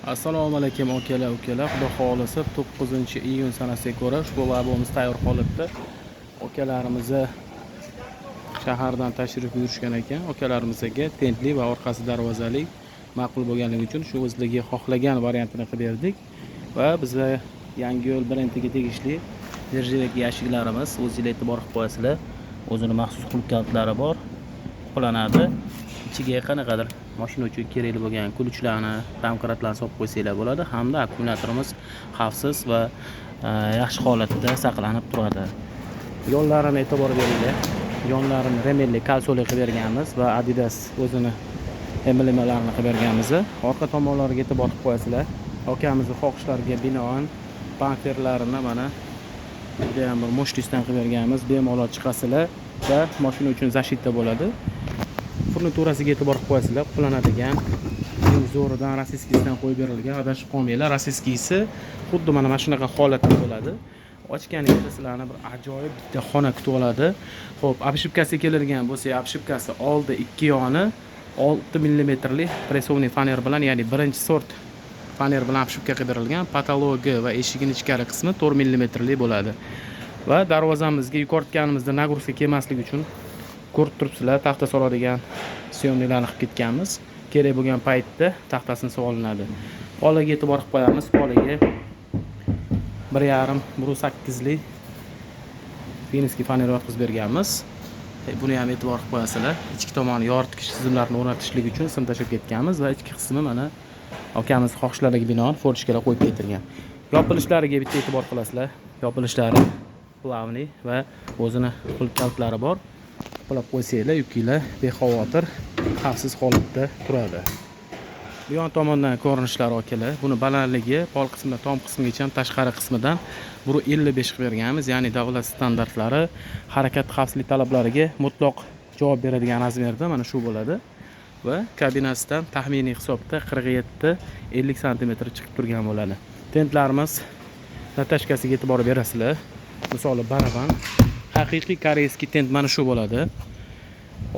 Assalomu alaykum akalar, ukalar. Xudo xolisa 9-iyun sanasiga ko'ra ushbu vabomiz tayyor holatda. Akalarimizni shahardan tashrif buyurishgan ekan. Akalarimizga tentli va orqasi darvozali ma'qul bo'lganligi uchun shu o'zligi xohlagan variantini qilib berdik. Va bizga Yangiyo'l brendiga tegishli nirjilik yashiklarimiz o'zingizlar e'tibor qilib qo'yasizlar. O'zini maxsus qulflari bor. Qo'llanadi. Ichiga qanaqadir mashina uchun kerakli bo'lgan kulchlarni, domkratlarni solib qo'ysanglar bo'ladi, hamda akkumulyatorimiz xavfsiz va yaxshi holatda saqlanib turadi. Yo'llarini e'tibor beringlar. Yonlarini remelli kalsoli qilib berganmiz va Adidas o'zini emblemalarini qilib berganmiz. Orqa tomonlariga e'tibor qilib qo'yasizlar. Akamizning xohishlariga binoan bamperlarini mana juda ham bir mo'shtisdan qilib berganmiz. Bemalol chiqasizlar va mashina uchun zashitda bo'ladi. Furniturasiga e'tibor qilib qo'yasizlar. Qo'llanadigan zo'ridan rossiyskidan qo'yib berilgan. Adashib qolmanglar. Rossiyskisi xuddi mana shunaqa holatda bo'ladi. Ochganingizda sizlarni bir ajoyib bitta xona kutib oladi. Xo'p, obshipkasiga keladigan bo'lsa, obshipkasi oldi 2 yoni 6 mm pressovniy faner bilan, ya'ni birinchi sort faner bilan obshipka qilib berilgan. Patologi va eshigining ichkari qismi 4 mm bo'ladi. Va darvozamizga yuqoritganimizda nagruska kelmasligi uchun ko'rib turibsizlar, taxta soladigan syomnilarni qilib ketganmiz. Kerak bo'lgan paytda taxtasini solinadi. Polaga e'tibor qilib qo'yamiz. Polaga 1,5-1,8 lik finskiy faner yotqizib berganmiz. Buni ham e'tibor qilib qo'yasizlar. Ichki tomoni yoritgich tizimlarini o'rnatishlik uchun sim tashlab ketganmiz va ichki qismi mana akamiz xohishlariga binoan forchkalar qo'yib ketilgan. Yopilishlariga bitta e'tibor qilasizlar. Yopilishlari plavniy va o'zini qulflari bor. Qilib qo'ysanglar, yukinglar bexavotir, xavfsiz holatda turadi. Bu yon tomondan ko'rinishlari akalar, buni balandligi pol qismidan tom qismigacha ham tashqari qismidan 1.55 qilib berganmiz, ya'ni davlat standartlari, harakat xavfsizlik talablariga mutlaq javob beradigan razmerda mana shu bo'ladi. Va kabinasidan taxminiy hisobda 47-50 cm chiqib turgan bo'ladi. Tentlarimiz natashkasiga e'tibor berasizlar. Misoli baraban haqiqiy koreyskiy tent mana shu bo'ladi.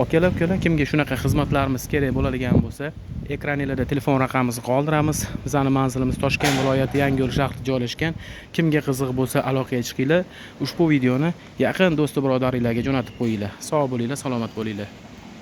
Akalar, kimga shunaqa xizmatlarimiz kerak bo'ladigan bo'lsa, ekraningizda telefon raqamimizni qoldiramiz. Bizning manzilimiz Toshkent viloyati Yangiyo'l shahrida joylashgan. Kimga qiziq bo'lsa, aloqaga chiqinglar. Ushbu videoni yaqin do'st birodaringizlarga jo'natib qo'yinglar. Sog' bo'linglar, salomat bo'linglar.